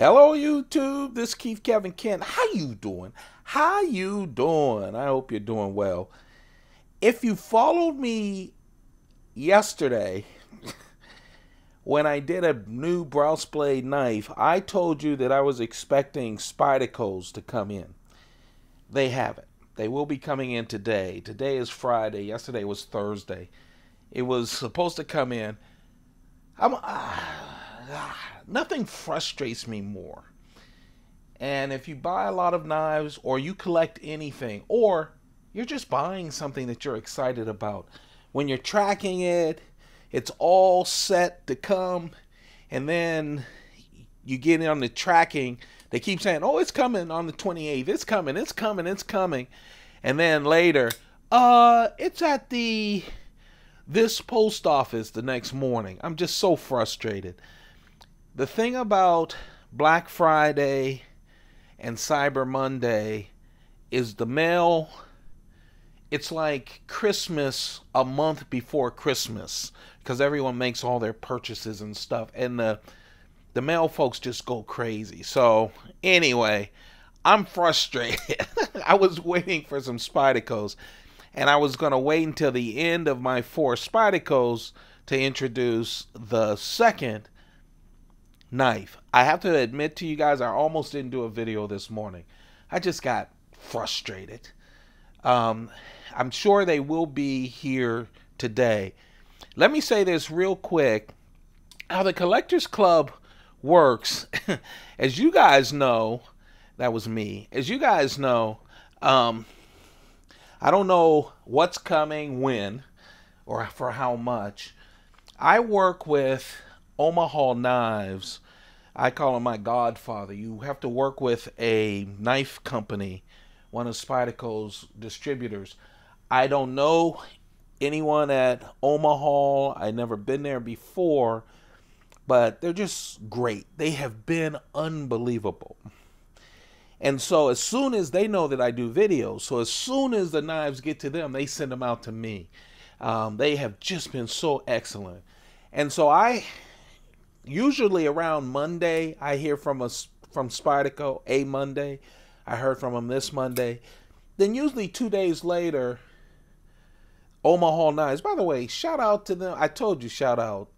Hello YouTube, this is Keith Kevin Kent. How you doing? How you doing? I hope you're doing well. If you followed me yesterday when I did a new Brous blade knife, I told you that I was expecting Spydercos to come in. They haven't. They will be coming in today. Today is Friday. Yesterday was Thursday. It was supposed to come in. Nothing frustrates me more. And if you buy a lot of knives, or you collect anything, or you're just buying something that you're excited about, when you're tracking it, it's all set to come, and then you get on the tracking, they keep saying, oh, it's coming on the 28th, it's coming, it's coming, it's coming. And then later, it's at this post office the next morning. I'm just so frustrated. The thing about Black Friday and Cyber Monday is the mail, it's like Christmas a month before Christmas, because everyone makes all their purchases and stuff, and the mail folks just go crazy. So anyway, I'm frustrated. I was waiting for some Spydercos, and I was going to wait until the end of my 4 Spydercos to introduce the second knife. I have to admit to you guys, I almost didn't do a video this morning. I just got frustrated. I'm sure they will be here today. Let me say this real quick. How the Collectors Club works, as you guys know, that was me. As you guys know, I don't know what's coming, when, or for how much. I work with Omaha Knives. I call him my godfather. You have to work with a knife company, one of Spyderco's distributors. I don't know anyone at Omaha. I've never been there before, but they're just great. They have been unbelievable. And so as soon as they know that I do videos, so as soon as the knives get to them, they send them out to me. They have just been so excellent. And so usually around Monday, I hear from Spyderco, a Monday. I heard from them this Monday. Then usually 2 days later, Omaha Knives. By the way, shout out to them. I told you shout out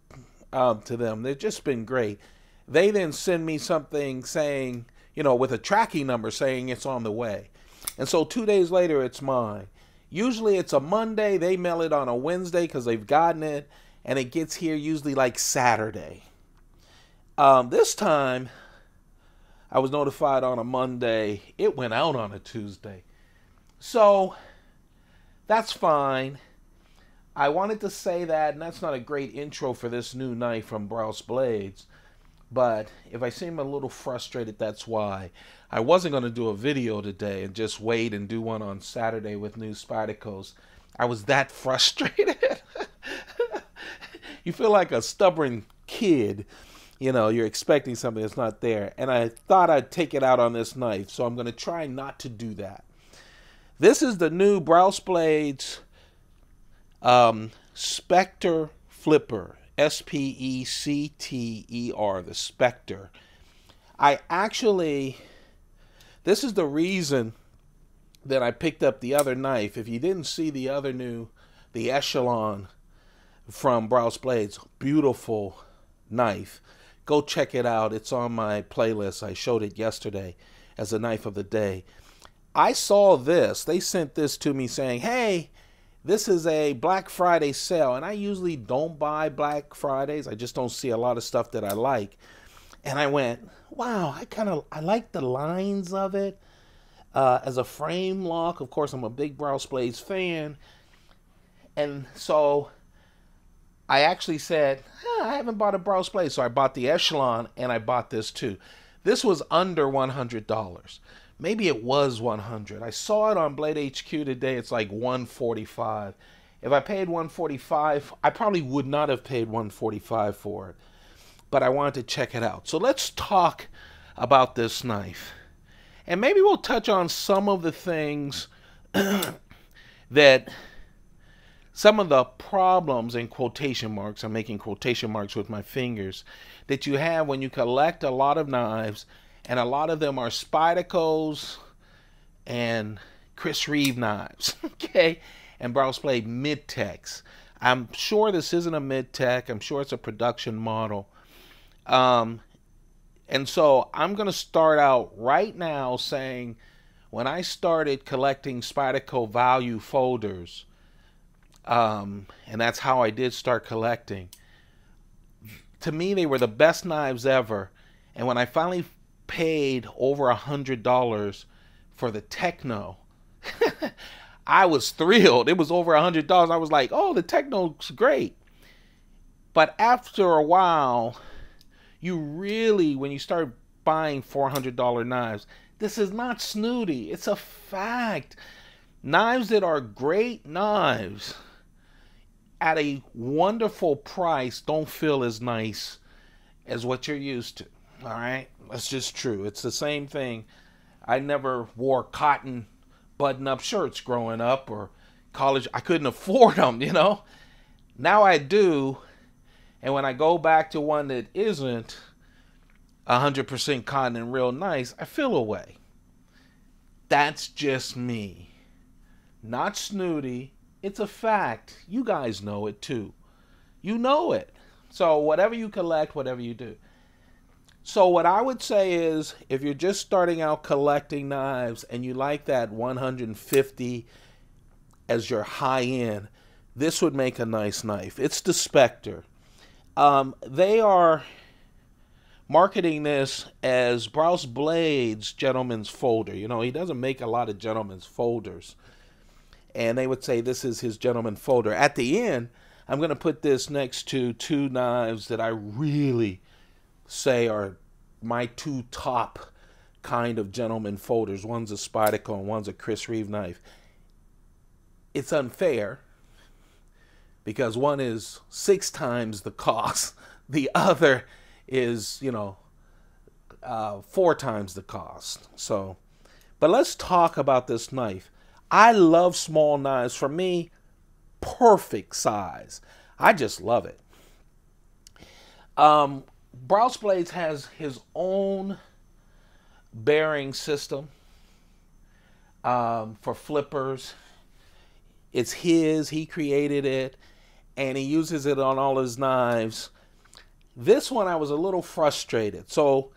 to them. They've just been great. They then send me something saying, you know, with a tracking number saying it's on the way. And so 2 days later, it's mine. Usually it's a Monday. They mail it on a Wednesday because they've gotten it. And it gets here usually like Saturday. This time, I was notified on a Monday. It went out on a Tuesday. So, that's fine. I wanted to say that, and that's not a great intro for this new knife from Brous Blades. But if I seem a little frustrated, that's why. I wasn't going to do a video today and just wait and do one on Saturday with new Spydercos. I was that frustrated. You feel like a stubborn kid. You know, you're expecting something that's not there. And I thought I'd take it out on this knife, so I'm going to try not to do that. This is the new Brous Blades Specter Flipper. S-P-E-C-T-E-R, the Specter. This is the reason that I picked up the other knife. If you didn't see the Echelon from Brous Blades, beautiful knife. Go check it out. It's on my playlist. I showed it yesterday as a knife of the day. I saw this. They sent this to me saying, hey, this is a Black Friday sale. And I usually don't buy Black Fridays. I just don't see a lot of stuff that I like. And I went, wow, I like the lines of it. As a frame lock, of course, I'm a big Brous Blades fan. And so I actually said, I haven't bought a Brous Blade. So I bought the Echelon, and I bought this too. This was under $100. Maybe it was $100. I saw it on Blade HQ today. It's like $145. If I paid $145, I probably would not have paid $145 for it. But I wanted to check it out. So let's talk about this knife. And maybe we'll touch on some of the things that some of the problems, in quotation marks, I'm making quotation marks with my fingers, that you have when you collect a lot of knives, and a lot of them are Spydercos and Chris Reeve knives, okay, and Brous Blade mid-techs. I'm sure this isn't a mid-tech. I'm sure it's a production model. And so I'm going to start out right now saying, when I started collecting Spyderco value folders, and that's how I did start collecting, to me they were the best knives ever. And when I finally paid over $100 for the Techno, I was thrilled. It was over $100. I was like, oh, the Techno's great. But after a while, you really, when you start buying $400 knives, this is not snooty. It's a fact. Knives that are great knives at a wonderful price don't feel as nice as what you're used to. All right? That's just true. It's the same thing. I never wore cotton button-up shirts growing up, or college. I couldn't afford them, you know. Now I do. And when I go back to one that isn't 100% cotton and real nice, I feel a way. That's just me. Not snooty. It's a fact. You guys know it too. You know it. So whatever you collect, whatever you do. So what I would say is, if you're just starting out collecting knives and you like that 150 as your high end, this would make a nice knife. It's the Specter. They are marketing this as Brous Blade's gentleman's folder. You know, he doesn't make a lot of gentleman's folders. And they would say this is his gentleman folder. At the end, I'm going to put this next to two knives that I really say are my two top kind of gentleman folders. One's a Spyderco and one's a Chris Reeve knife. It's unfair because one is 6 times the cost. The other is, you know, 4 times the cost. So, but let's talk about this knife. I love small knives. For me, perfect size. I just love it. Brous Blades has his own bearing system for flippers. It's his. He created it, and he uses it on all his knives. This one, I was a little frustrated. So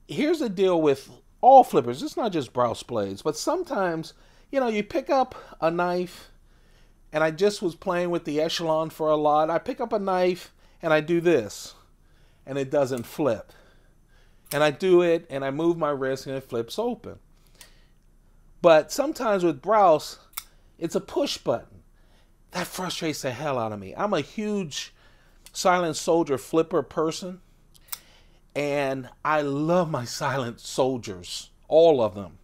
here's the deal with all flippers. It's not just Brous Blades, but sometimes, you know, you pick up a knife, and I just was playing with the Echelon for a lot. I pick up a knife, and I do this, and it doesn't flip. And I do it, and I move my wrist, and it flips open. But sometimes with Brous, it's a push button. That frustrates the hell out of me. I'm a huge Silent Soldier flipper person, and I love my Silent Soldiers, all of them,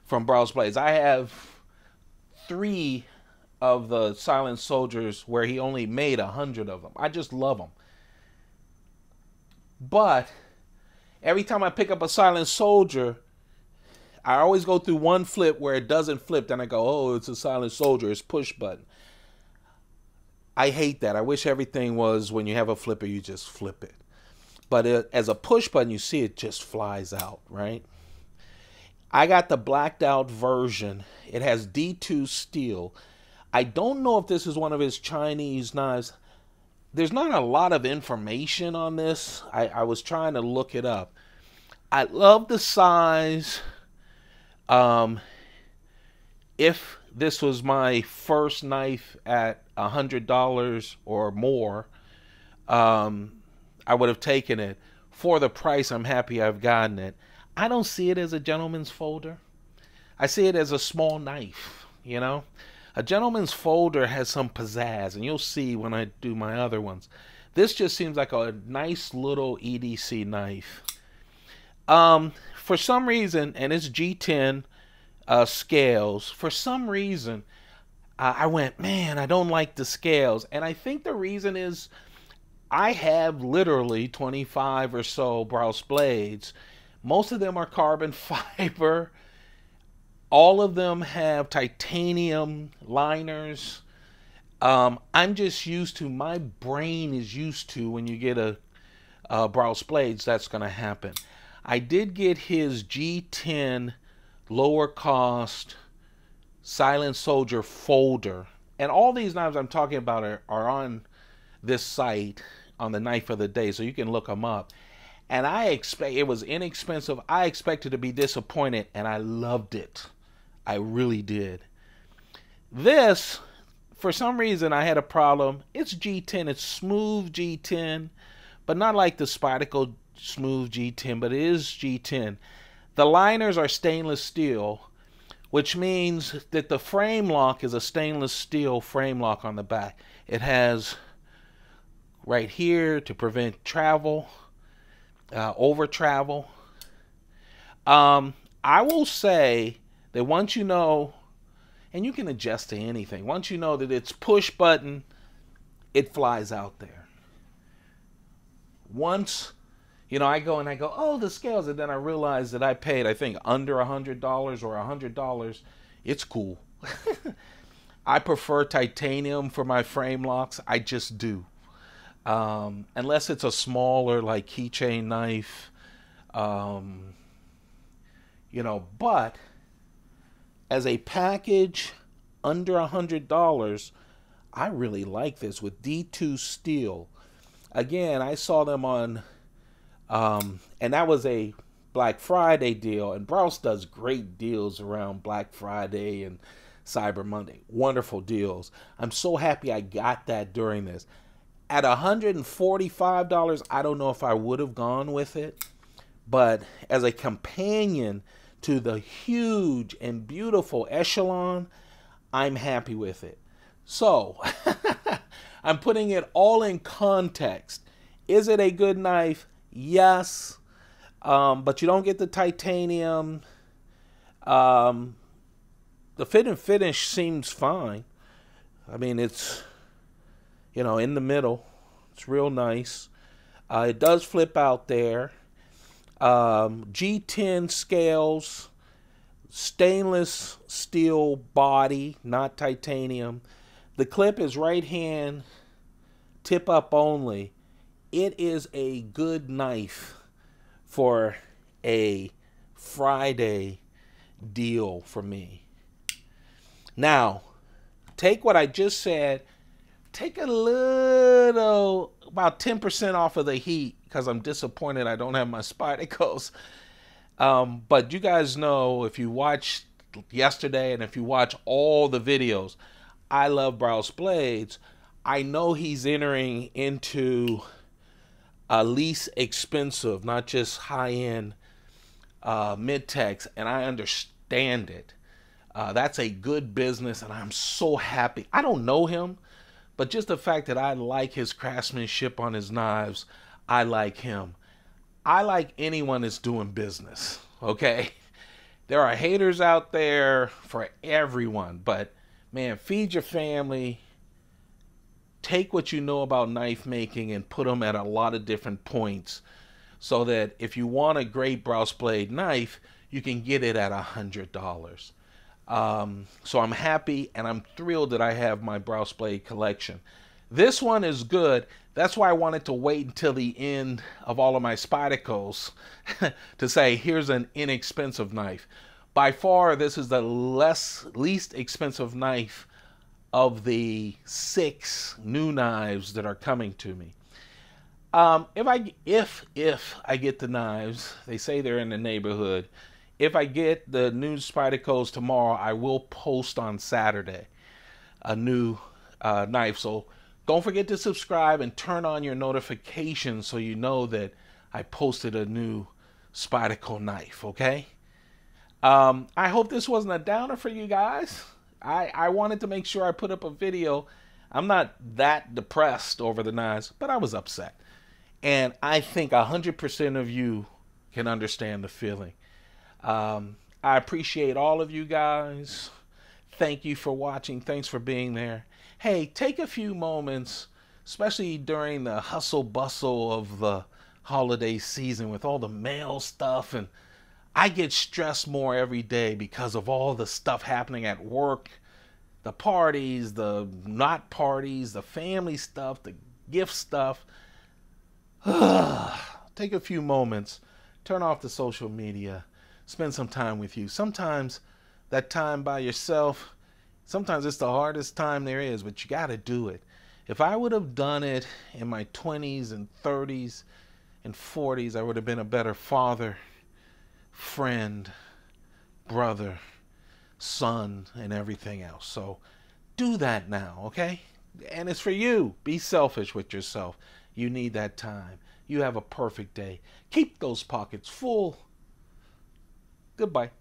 from Brous Blades. I have 3 of the Silent Soldiers where he only made 100 of them. I just love them. But every time I pick up a Silent Soldier, I always go through one flip where it doesn't flip. Then I go, oh, it's a Silent Soldier. It's push button. I hate that. I wish everything was, when you have a flipper, you just flip it. But as a push button, you see it just flies out, right? I got the blacked out version. It has D2 steel. I don't know if this is one of his Chinese knives. There's not a lot of information on this. I was trying to look it up. I love the size. If this was my first knife at $100 or more, I would have taken it. For the price, I'm happy I've gotten it. I don't see it as a gentleman's folder. I see it as a small knife, you know. A gentleman's folder has some pizzazz, and you'll see when I do my other ones. This just seems like a nice little EDC knife. For some reason, and it's G10 scales, for some reason, I went, man, I don't like the scales. And I think the reason is I have literally 25 or so Brous Blades. Most of them are carbon fiber. All of them have titanium liners. I'm just used to, my brain is used to when you get a Brous blades, that's going to happen. I did get his G10 lower cost Silent Soldier folder. And all these knives I'm talking about are on this site on the knife of the day, so you can look them up. And I expect it was inexpensive. I expected to be disappointed, and I loved it. I really did. This, for some reason, I had a problem. It's G10. It's smooth G10, but not like the Spyderco smooth G10, but it is G10. The liners are stainless steel, which means that the frame lock is a stainless steel frame lock on the back. It has right here to prevent travel, over travel. I will say that once you know, and you can adjust to anything, once you know that it's push button, it flies out there. Once, you know, I go and I go, oh, the scales, and then I realize that I paid, I think, under $100 or $100. It's cool. I prefer titanium for my frame locks. I just do. Unless it's a smaller, like, keychain knife, you know, but as a package under $100, I really like this with D2 steel. Again, I saw them on, and that was a Black Friday deal, and Brous does great deals around Black Friday and Cyber Monday. Wonderful deals. I'm so happy I got that during this. At $145, I don't know if I would have gone with it, but as a companion to the huge and beautiful Echelon, I'm happy with it. So, I'm putting it all in context. Is it a good knife? Yes. But you don't get the titanium. The fit and finish seems fine. I mean, it's, you know, in the middle. It's real nice. It does flip out there. G10 scales. Stainless steel body, not titanium. The clip is right hand, tip up only. It is a good knife for a Friday deal for me. Now, take what I just said, take a little, about 10% off of the heat, because I'm disappointed I don't have my Spydercos. But you guys know, if you watched yesterday and if you watch all the videos, I love Brous blades. I know he's entering into least expensive, not just high-end mid-techs, and I understand it. That's a good business, and I'm so happy. I don't know him, but just the fact that I like his craftsmanship on his knives, I like him. I like anyone that's doing business, okay? There are haters out there for everyone, but man, feed your family. Take what you know about knife making and put them at a lot of different points so that if you want a great Brous blade knife, you can get it at $100. So I'm happy and I'm thrilled that I have my Brous blade collection. This one is good. That's why I wanted to wait until the end of all of my Spydercos to say, here's an inexpensive knife. By far, this is the least expensive knife of the 6 new knives that are coming to me. If I get the knives, they say they're in the neighborhood. If I get the new Spydercos tomorrow, I will post on Saturday a new knife. So don't forget to subscribe and turn on your notifications so you know that I posted a new Spyderco knife, okay? I hope this wasn't a downer for you guys. I wanted to make sure I put up a video. I'm not that depressed over the knives, but I was upset. And I think 100% of you can understand the feeling. I appreciate all of you guys. Thank you for watching. Thanks for being there. Hey, take a few moments, especially during the hustle bustle of the holiday season with all the mail stuff, and I get stressed more every day because of all the stuff happening at work, The parties, the not parties, the family stuff, the gift stuff. Take a few moments, turn off the social media, spend some time with you. Sometimes that time by yourself, sometimes it's the hardest time there is, but you got to do it. If I would have done it in my 20s and 30s and 40s, I would have been a better father, friend, brother, son, and everything else. So do that now, okay? And it's for you. Be selfish with yourself. You need that time. You have a perfect day. Keep those pockets full. Goodbye.